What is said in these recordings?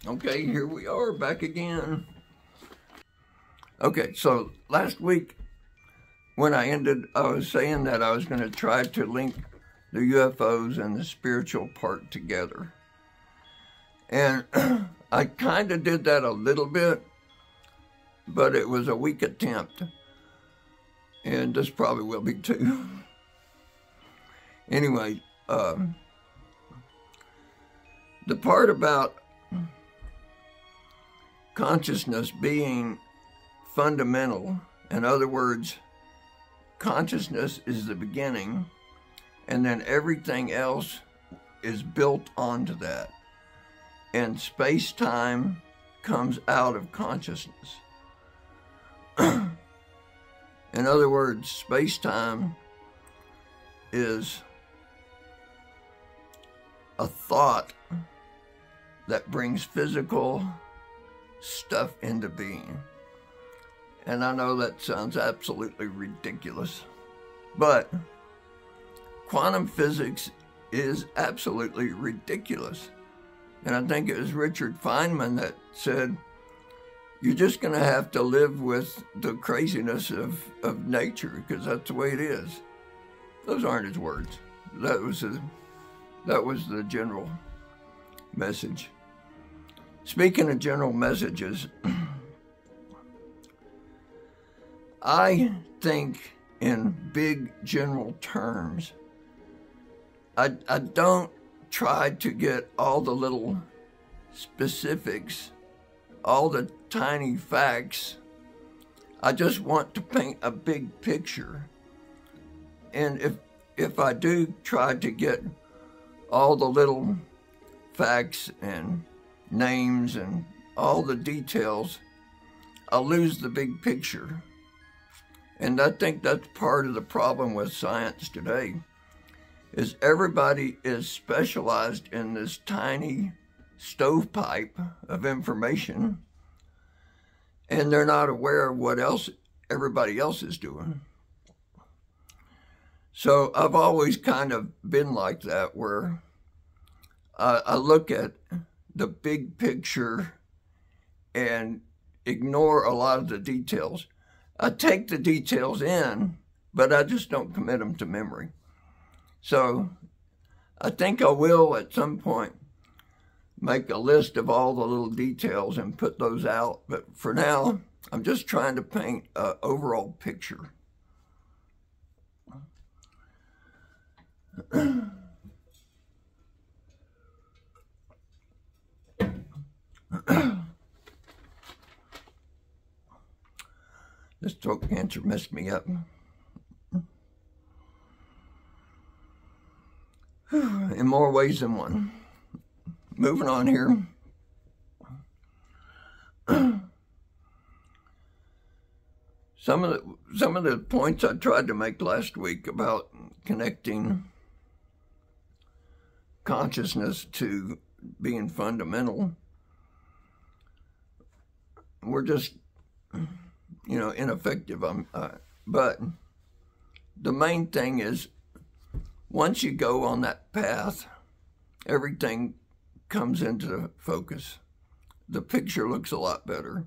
Okay, here we are back again. Okay, so last week when I ended, I was saying that I was going to try to link the UFOs and the spiritual part together. And I kind of did that a little bit, but it was a weak attempt. And this probably will be too. Anyway, the part about consciousness being fundamental, in other words, consciousness is the beginning, and then everything else is built onto that. And space-time comes out of consciousness. In other words, space-time is a thought that brings physical stuff into being. And I know that sounds absolutely ridiculous, but quantum physics is absolutely ridiculous. And I think it was Richard Feynman that said, you're just going to have to live with the craziness of nature, because that's the way it is. Those aren't his words. That was the general message. Speaking of general messages, I think in big general terms. I don't try to get all the little specifics, all the tiny facts. I just want to paint a big picture. And if I do try to get all the little facts and names and all the details, I'll lose the big picture. And I think that's part of the problem with science today, is everybody is specialized in this tiny stovepipe of information, and they're not aware of what else everybody else is doing. So I've always kind of been like that, where I look at the big picture and ignore a lot of the details. I take the details in, but I just don't commit them to memory. So I think I will at some point make a list of all the little details and put those out. But for now, I'm just trying to paint an overall picture. This throat cancer messed me up. In more ways than one. Moving on here. Some of the points I tried to make last week about connecting consciousness to being fundamental were just, ineffective. But the main thing is, once you go on that path, everything comes into focus. The picture looks a lot better,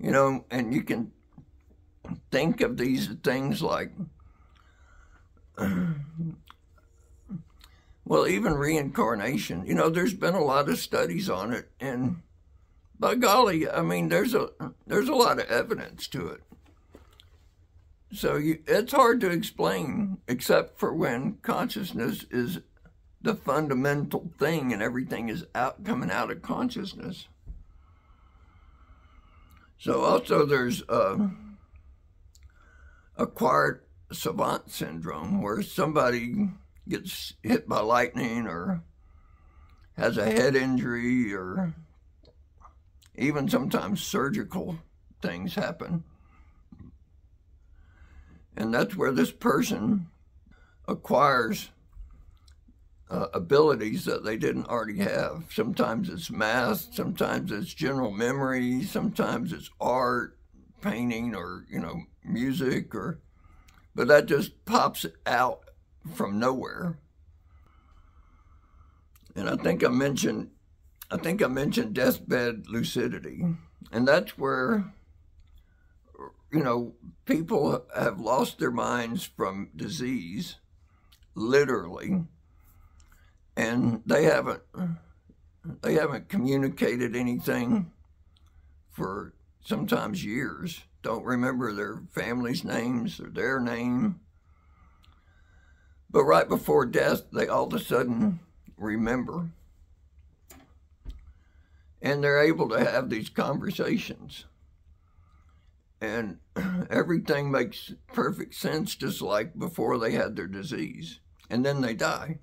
and you can think of these things like, well, even reincarnation. There's been a lot of studies on it, and by golly, there's a lot of evidence to it. So it's hard to explain, except for when consciousness is the fundamental thing and everything is coming out of consciousness. So also there's acquired savant syndrome, where somebody gets hit by lightning or has a head injury, or even sometimes surgical things happen. And that's where this person acquires abilities that they didn't already have. Sometimes it's math, sometimes it's general memory, sometimes it's art, painting, or, music, but that just pops out from nowhere. And I think I mentioned I think I mentioned deathbed lucidity, and that's where, people have lost their minds from disease, literally, and they haven't communicated anything for sometimes years, don't remember their family's names or their name. But right before death, they all of a sudden remember. And they're able to have these conversations. And everything makes perfect sense, just like before they had their disease. And then they die.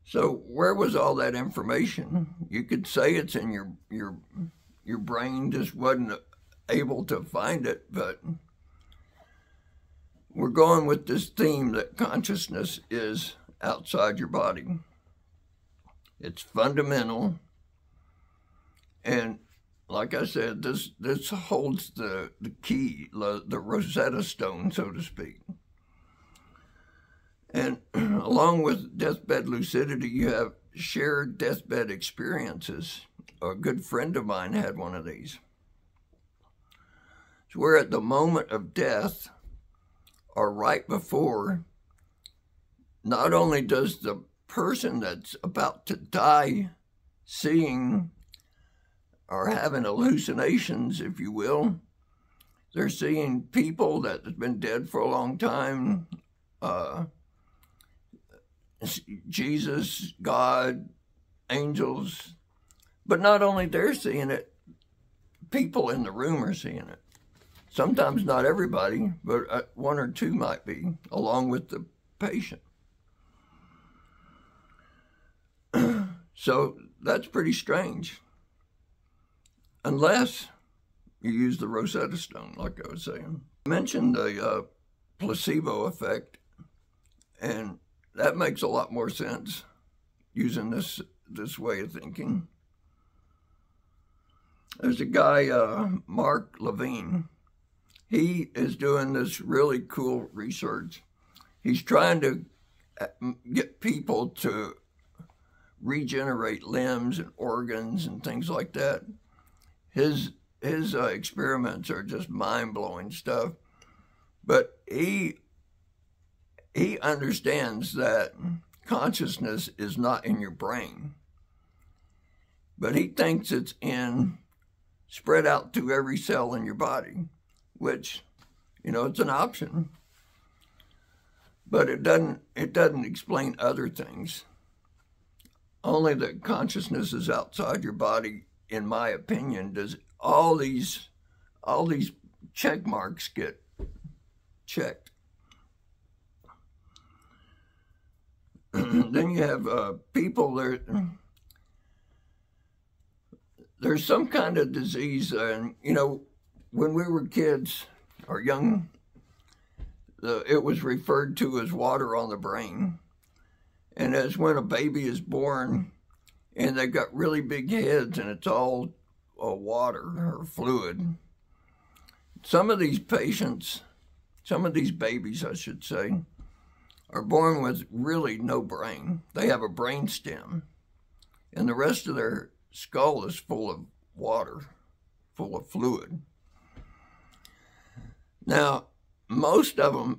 So where was all that information? You could say it's in your brain, just wasn't able to find it, but we're going with this theme that consciousness is outside your body. It's fundamental. And like I said, this holds the key, the Rosetta Stone, so to speak. And along with deathbed lucidity, you have shared deathbed experiences. A good friend of mine had one of these. So we're at the moment of death, or right before, not only does the person that's about to die seeing or having hallucinations, if you will, they're seeing people that have been dead for a long time, Jesus, God, angels. But not only they're seeing it, people in the room are seeing it. Sometimes not everybody, but one or two might be, along with the patient. So that's pretty strange. Unless you use the Rosetta Stone, like I was saying. I mentioned the placebo effect, and that makes a lot more sense using this way of thinking. There's a guy, Mark Levine. He is doing this really cool research. He's trying to get people to regenerate limbs and organs and things like that. His experiments are just mind-blowing stuff. But he understands that consciousness is not in your brain. But he thinks it's spread out to every cell in your body, which, it's an option. But it doesn't explain other things. Only that consciousness is outside your body, in my opinion, does all these check marks get checked. Then you have people there. There's some kind of disease, and when we were kids or young, it was referred to as water on the brain. And as when a baby is born, and they've got really big heads, and it's all water or fluid. Some of these patients, some of these babies, I should say, are born with really no brain. They have a brain stem, and the rest of their skull is full of water, full of fluid. Now, most of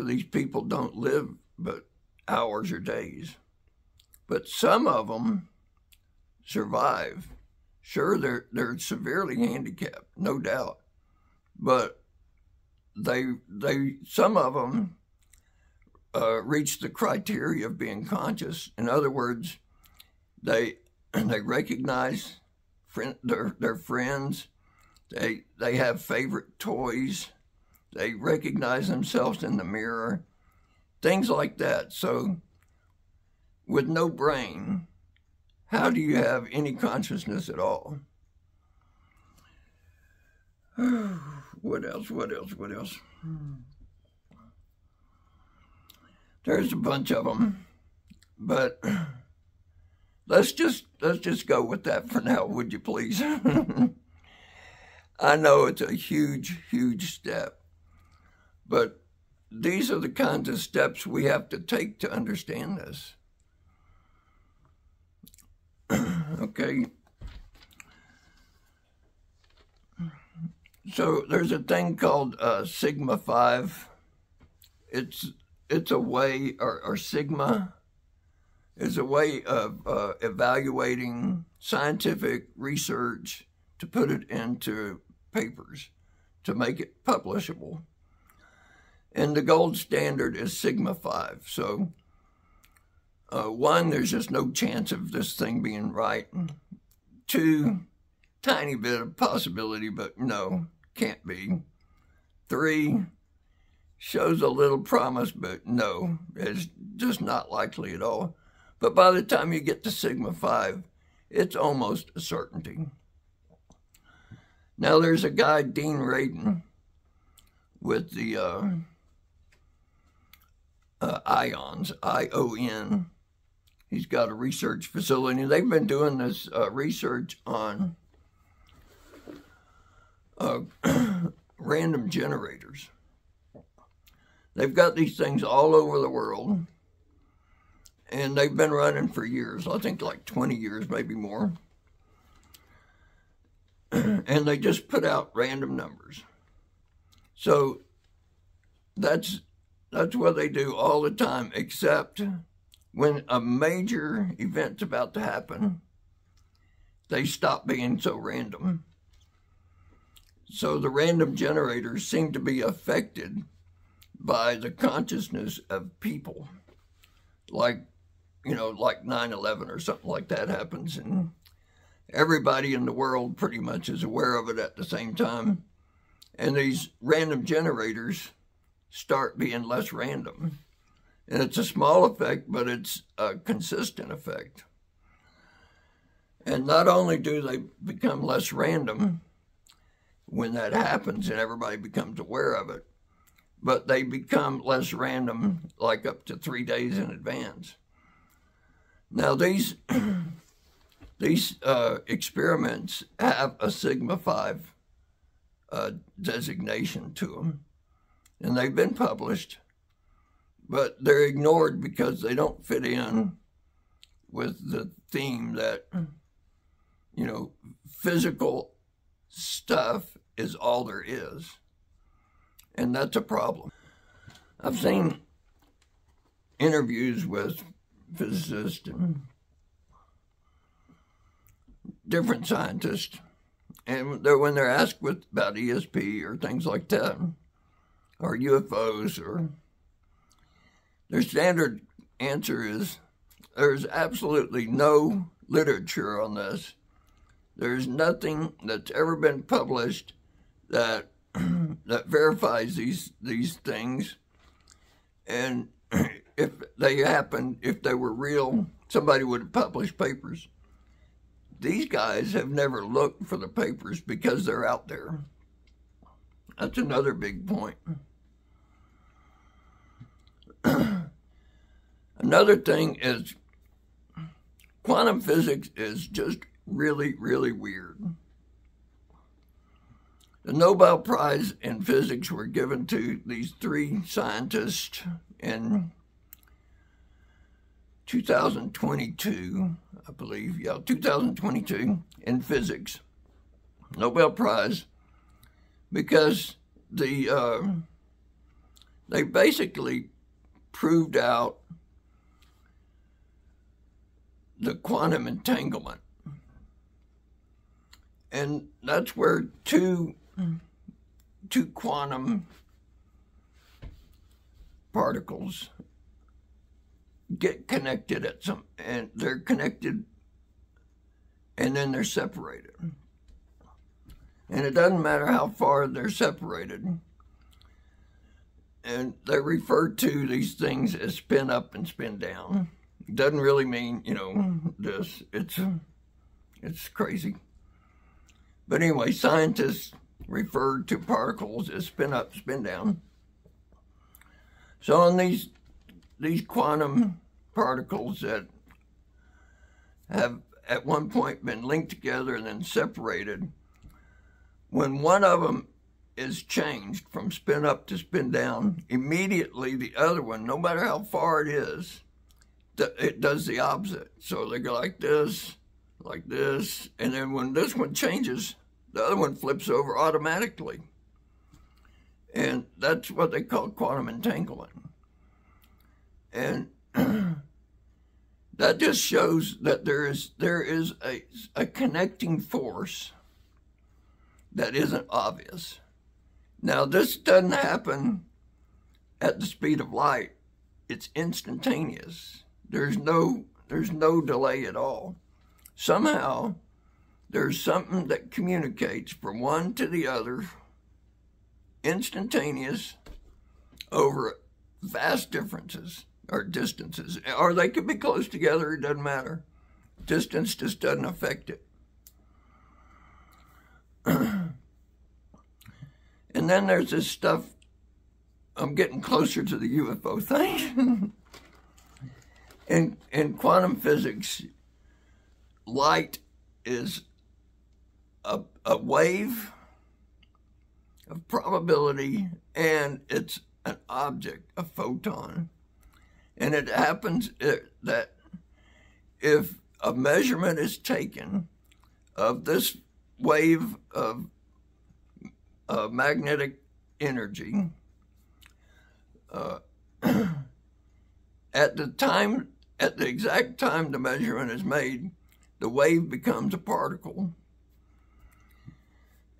these people don't live but hours or days, but some of them survive. Sure, they're severely handicapped, no doubt, but some of them reach the criteria of being conscious. In other words, they recognize their friends. They have favorite toys. They recognize themselves in the mirror. Things like that. So with no brain, how do you have any consciousness at all? What else? There's a bunch of them, but let's just go with that for now, would you please? I know it's a huge, huge step, but these are the kinds of steps we have to take to understand this. Okay. So there's a thing called Sigma 5. It's a way, or Sigma is a way of evaluating scientific research to put it into papers, to make it publishable. And the gold standard is Sigma 5. So, one, there's just no chance of this thing being right. Two, tiny bit of possibility, but no, can't be. Three, shows a little promise, but no, it's just not likely at all. But by the time you get to Sigma 5, it's almost a certainty. Now there's a guy, Dean Radin, with the ions, I-O-N. He's got a research facility. They've been doing this research on random generators. They've got these things all over the world, and they've been running for years. I think like 20 years, maybe more. And they just put out random numbers. So that's what they do all the time, except when a major event's about to happen, they stop being so random. So the random generators seem to be affected by the consciousness of people. Like, you know, like 9/11 or something like that happens, and everybody in the world pretty much is aware of it at the same time. And these random generators start being less random. And it's a small effect, but it's a consistent effect. And not only do they become less random when that happens and everybody becomes aware of it, but they become less random like up to 3 days in advance. Now these experiments have a Sigma 5 designation to them, and they've been published, but they're ignored because they don't fit in with the theme that, you know, physical stuff is all there is, and that's a problem. I've seen interviews with physicists and different scientists, and when they're asked about ESP or things like that, or UFOs, or their standard answer is, there's absolutely no literature on this. There's nothing that's ever been published that that verifies these things, and if they happened, if they were real, somebody would have published papers. These guys have never looked for the papers because they're out there. That's another big point. Another thing is quantum physics is just really, really weird. The Nobel Prize in Physics were given to these 3 scientists in 2022, I believe. Yeah, 2022 in physics. Nobel Prize, because they basically proved out the quantum entanglement. And that's where two quantum particles get connected at some, and they're connected and then they're separated. And it doesn't matter how far they're separated. And they refer to these things as spin up and spin down. It doesn't really mean, you know, this. It's crazy. But anyway, scientists refer to particles as spin up, spin down. So on these quantum particles that have at one point been linked together and then separated, when one of them is changed from spin up to spin down, immediately the other one, no matter how far it is, it does the opposite. So they go like this, like this, and then when this one changes, the other one flips over automatically. And that's what they call quantum entanglement. And that just shows that there is a connecting force that isn't obvious. Now, this doesn't happen at the speed of light. It's instantaneous. There's no delay at all. Somehow, there's something that communicates from one to the other, instantaneous, over vast differences or distances. Or they could be close together, it doesn't matter. Distance just doesn't affect it. And then there's this stuff, I'm getting closer to the UFO thing. In quantum physics, light is a wave of probability, and it's an object, a photon. And it happens that if a measurement is taken of this wave of magnetic energy, at the exact time the measurement is made, the wave becomes a particle.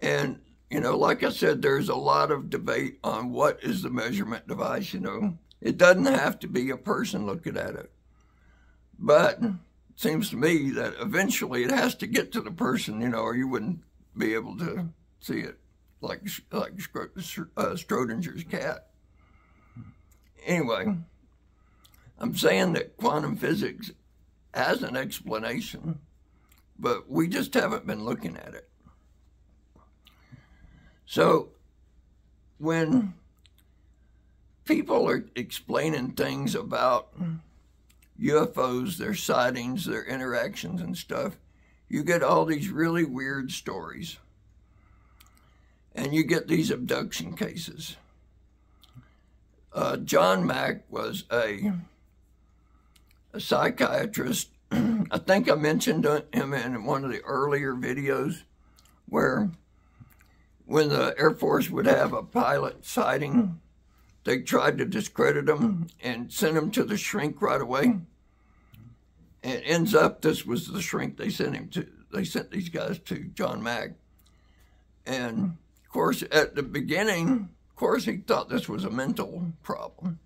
And, like I said, there's a lot of debate on what is the measurement device, It doesn't have to be a person looking at it. But it seems to me that eventually it has to get to the person, or you wouldn't be able to see it, like Schrodinger's cat. Anyway, I'm saying that quantum physics has an explanation, but we just haven't been looking at it. So when people are explaining things about UFOs, their sightings, their interactions and stuff, you get all these really weird stories. And you get these abduction cases. John Mack was a psychiatrist. I think I mentioned him in one of the earlier videos, where when the Air Force would have a pilot sighting, they tried to discredit him and send him to the shrink right away. And it ends up, this was the shrink they sent him to. They sent these guys to John Mack. And of course, at the beginning, of course, he thought this was a mental problem.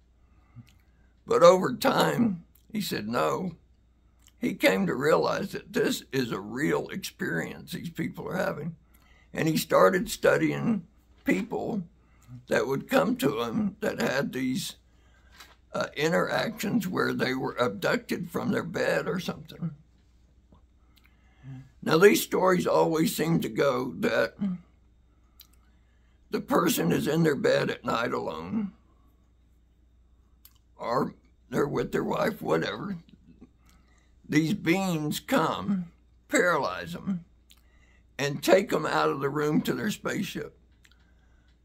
But over time, he said no. He came to realize that this is a real experience these people are having. And he started studying people that would come to him that had these interactions where they were abducted from their bed or something. Now, these stories always seem to go that the person is in their bed at night alone, or they're with their wife, whatever. These beings come, paralyze them, and take them out of the room to their spaceship.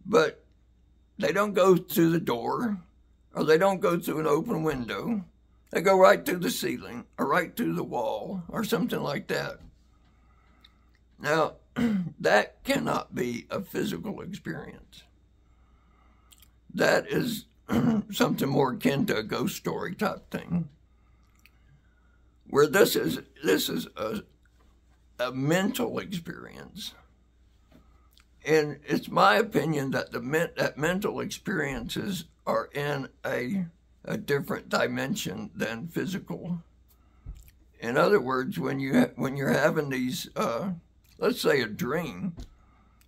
But they don't go through the door, or they don't go through an open window. They go right through the ceiling, or right through the wall, or something like that. Now, that cannot be a physical experience. That is something more akin to a ghost story type thing, where this is a mental experience. And it's my opinion that that mental experiences are in a different dimension than physical. In other words, when you're having these, let's say a dream,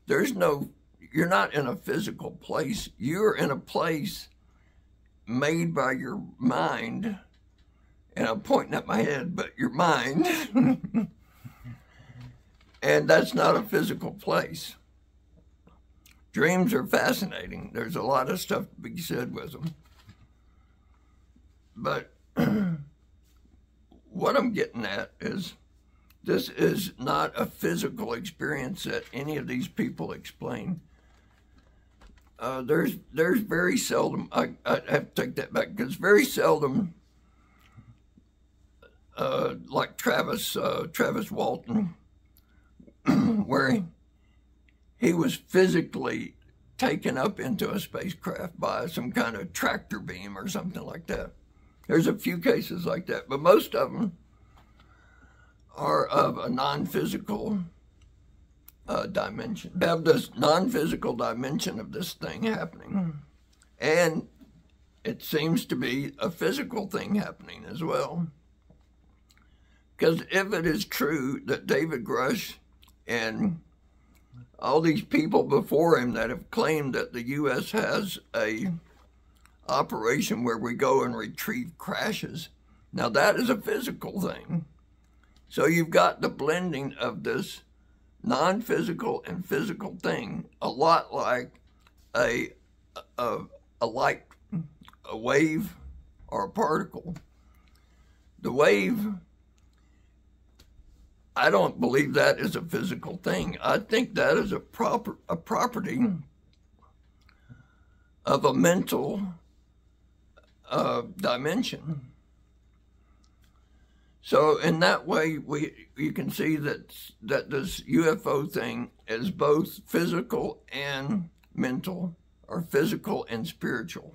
you're not in a physical place. You're in a place made by your mind, and I'm pointing at my head, but your mind, and that's not a physical place. Dreams are fascinating. There's a lot of stuff to be said with them. But what I'm getting at is, this is not a physical experience that any of these people explain. There's very seldom, I have to take that back, because very seldom like Travis Walton, where he was physically taken up into a spacecraft by some kind of tractor beam or something like that. There's a few cases like that, but most of them are of a non-physical dimension. We have this non-physical dimension of this thing happening, and it seems to be a physical thing happening as well. Because if it is true that David Grush and all these people before him that have claimed that the U.S. has a operation where we go and retrieve crashes, now that is a physical thing. So you've got the blending of this non-physical and physical thing, a lot like a light, a wave, or a particle. The wave, I don't believe that is a physical thing. I think that is a property of a mental dimension. So in that way, you can see that this UFO thing is both physical and mental, or physical and spiritual.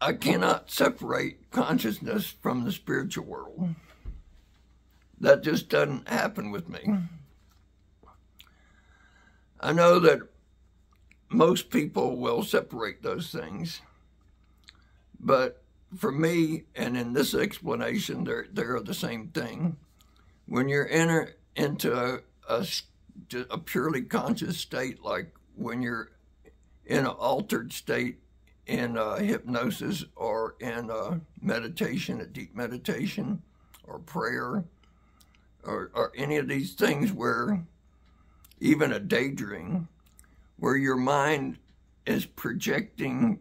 I cannot separate consciousness from the spiritual world. That just doesn't happen with me. I know that most people will separate those things, but for me, and in this explanation, they're the same thing. When you're into a purely conscious state, like when you're in an altered state in hypnosis or in meditation, a deep meditation, or prayer, or any of these things where, even a daydream, where your mind is projecting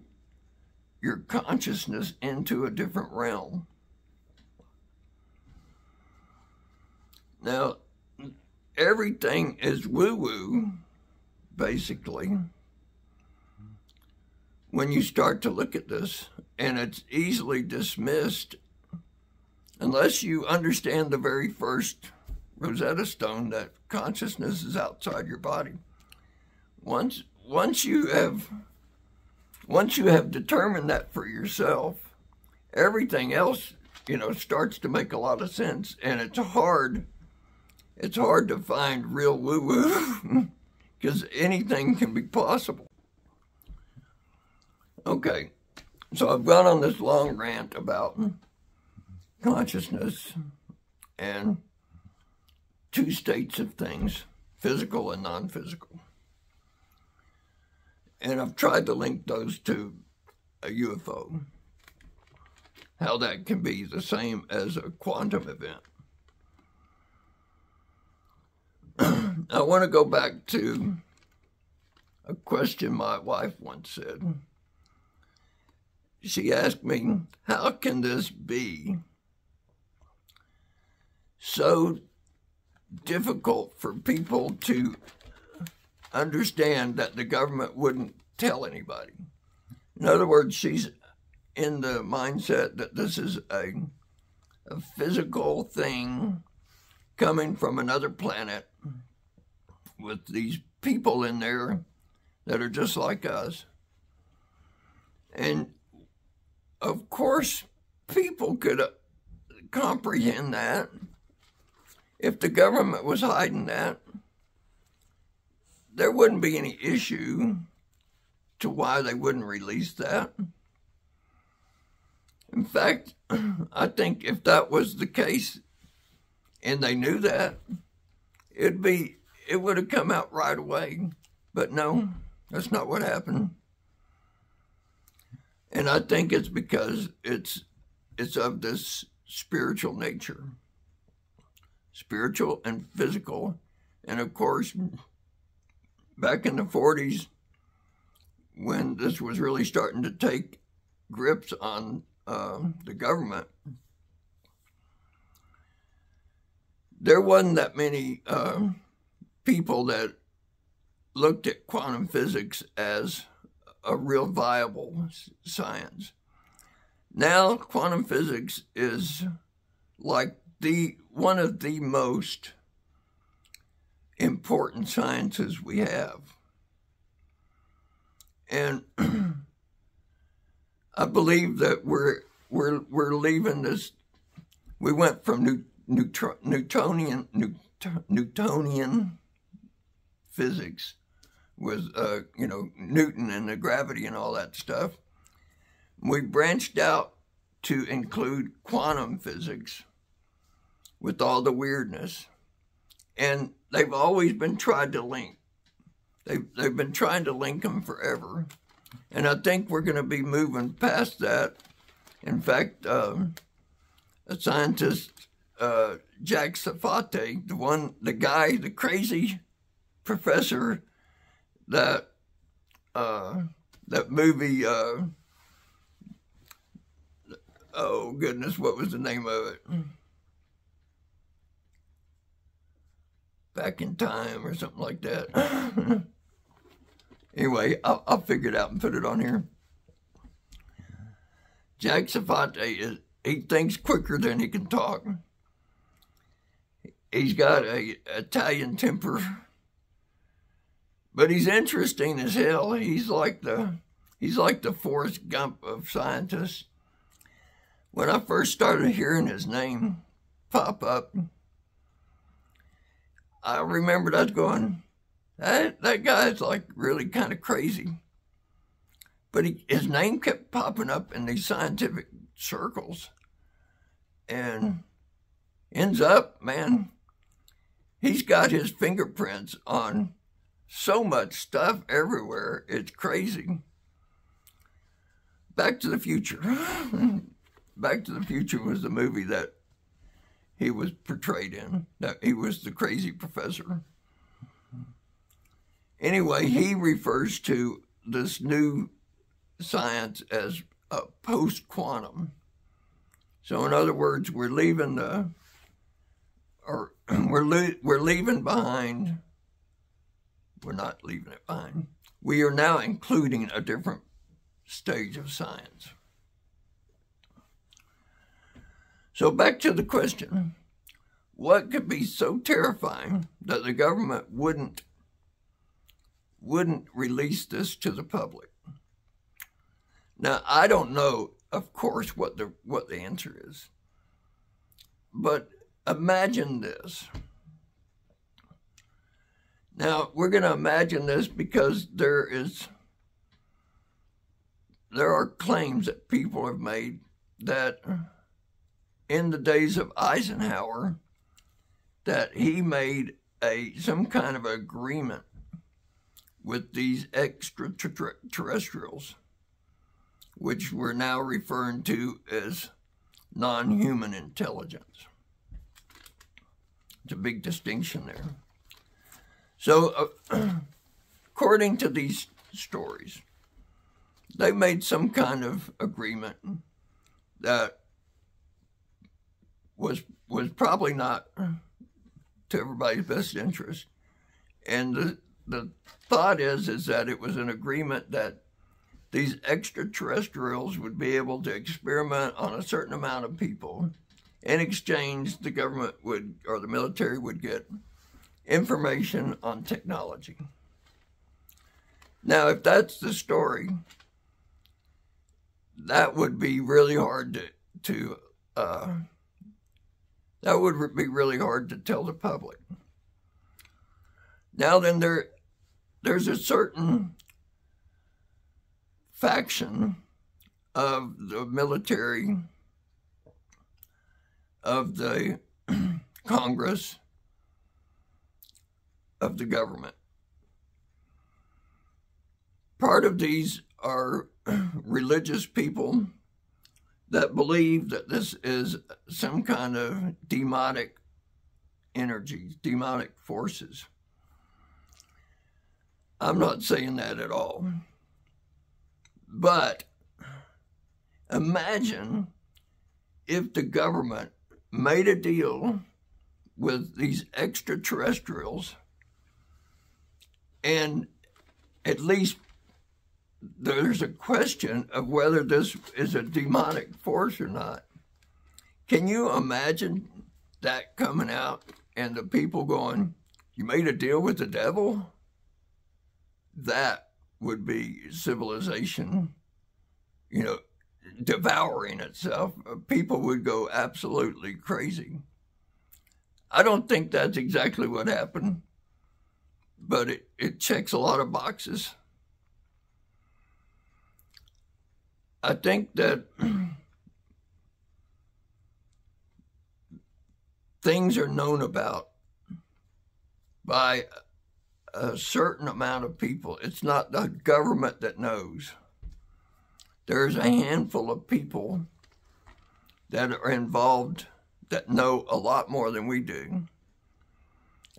your consciousness into a different realm. Now, everything is woo-woo, basically, when you start to look at this, and it's easily dismissed unless you understand the very first Rosetta Stone, that consciousness is outside your body. Once you have determined that for yourself, everything else, starts to make a lot of sense, and it's hard to find real woo-woo because anything can be possible. Okay, so I've gone on this long rant about consciousness and two states of things, physical and non-physical. And I've tried to link those to a UFO, how that can be the same as a quantum event. I want to go back to a question my wife once said. She asked me, how can this be so difficult for people to understand that the government wouldn't tell anybody? In other words, she's in the mindset that this is a physical thing coming from another planet with these people in there that are just like us. And of course, people could comprehend that. If the government was hiding that, there wouldn't be any issue to why they wouldn't release that. In fact, I think if that was the case and they knew that, it would have come out right away. But no, that's not what happened. And I think it's because it's of this spiritual nature. Spiritual and physical. And of course, back in the 40s, when this was really starting to take grips on the government, there wasn't that many people that looked at quantum physics as a real viable science. Now, quantum physics is like one of the most important sciences we have. And I believe that we're leaving this. We went from Newtonian physics with Newton and the gravity and all that stuff. We branched out to include quantum physics with all the weirdness, and they've always been tried to link. They've been trying to link them forever, and I think we're going to be moving past that. In fact, a scientist, Jack Safate, the crazy professor that movie. Oh goodness, what was the name of it? Back in Time or something like that. Anyway, I'll figure it out and put it on here. Jack Safate he thinks quicker than he can talk. He's got a Italian temper, but he's interesting as hell. He's like the Forrest Gump of scientists. When I first started hearing his name pop up, I remembered I was going, that guy's like really kind of crazy. But his name kept popping up in these scientific circles. And ends up, man, he's got his fingerprints on so much stuff everywhere. It's crazy. Back to the Future. Back to the Future was the movie that he was portrayed in. That he was the crazy professor. Anyway, he refers to this new science as post-quantum. So in other words, we're leaving we're leaving behind. We're not leaving it behind. We are now including a different stage of science. So back to the question, what could be so terrifying that the government wouldn't release this to the public? Now, I don't know, of course, what the answer is. But imagine this. Now, we're going to imagine this because there are claims that people have made that in the days of Eisenhower, that he made some kind of agreement with these extraterrestrials, which we're now referring to as non-human intelligence. It's a big distinction there. So, according to these stories, they made some kind of agreement that was probably not to everybody's best interest. And the thought is that it was an agreement that these extraterrestrials would be able to experiment on a certain amount of people. In exchange, the government or the military would get information on technology. Now, if that's the story, that would be really hard to tell the public. Now then, there's a certain faction of the military, of the Congress, of the government. Part of these are religious people that believe that this is some kind of demonic energy, demonic forces. I'm not saying that at all. But imagine if the government made a deal with these extraterrestrials and at least there's a question of whether this is a demonic force or not. Can you imagine that coming out and the people going, "You made a deal with the devil"? That would be civilization, devouring itself. People would go absolutely crazy. I don't think that's exactly what happened, but it checks a lot of boxes. I think that things are known about by a certain amount of people. It's not the government that knows. There's a handful of people that are involved that know a lot more than we do.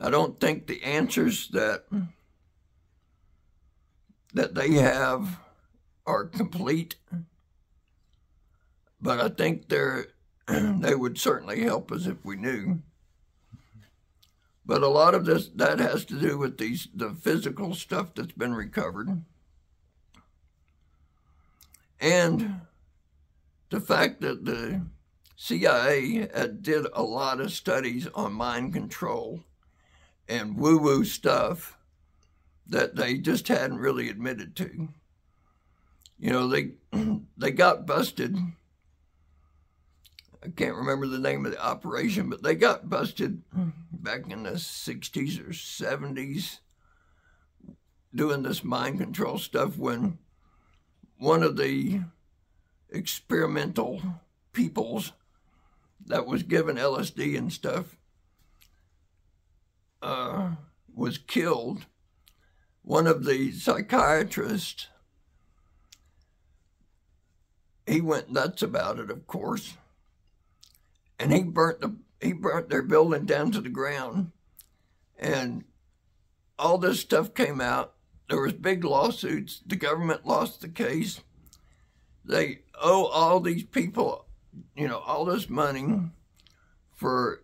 I don't think the answers that they have are complete, but I think they would certainly help us if we knew. But a lot of that has to do with the physical stuff that's been recovered, and the fact that the CIA did a lot of studies on mind control and woo-woo stuff that they just hadn't really admitted to. They got busted. I can't remember the name of the operation, but they got busted back in the 60s or 70s doing this mind control stuff when one of the experimental peoples that was given LSD and stuff was killed. One of the psychiatrists, he went nuts about it, of course, and he burnt their building down to the ground, and all this stuff came out. There was big lawsuits. The government lost the case. They owe all these people, all this money for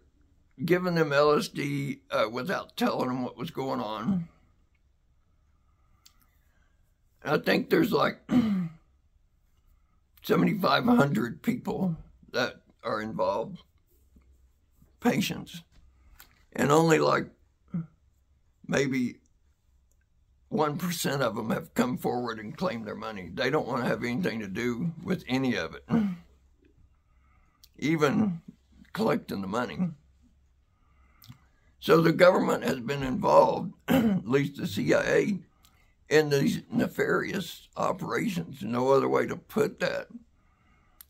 giving them LSD without telling them what was going on. I think there's like 7,500 people that are involved, patients, and only like maybe 1% of them have come forward and claimed their money. They don't want to have anything to do with any of it, even collecting the money. So the government has been involved, at least the CIA, in these nefarious operations. No other way to put that.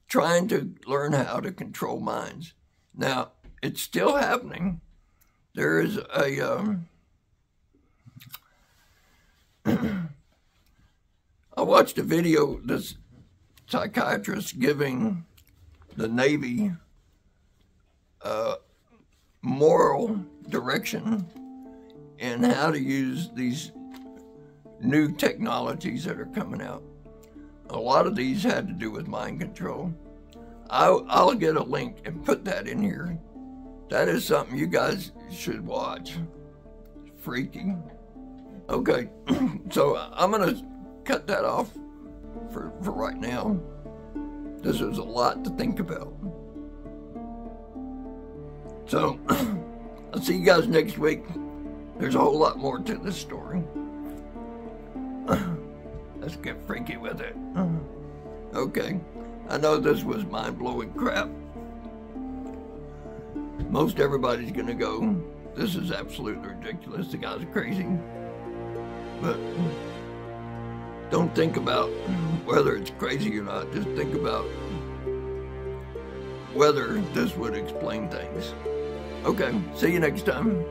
Trying to learn how to control minds. Now, it's still happening. There is a... I watched a video, this psychiatrist giving the Navy moral direction in how to use these new technologies that are coming out. A lot of these had to do with mind control. I'll get a link and put that in here. That is something you guys should watch. It's freaky. Okay, so I'm gonna cut that off for right now. This is a lot to think about. So, I'll see you guys next week. There's a whole lot more to this story. Let's get freaky with it. Okay, I know this was mind-blowing crap. Most everybody's gonna go, this is absolutely ridiculous, the guy's crazy. But don't think about whether it's crazy or not. Just think about whether this would explain things. Okay, see you next time.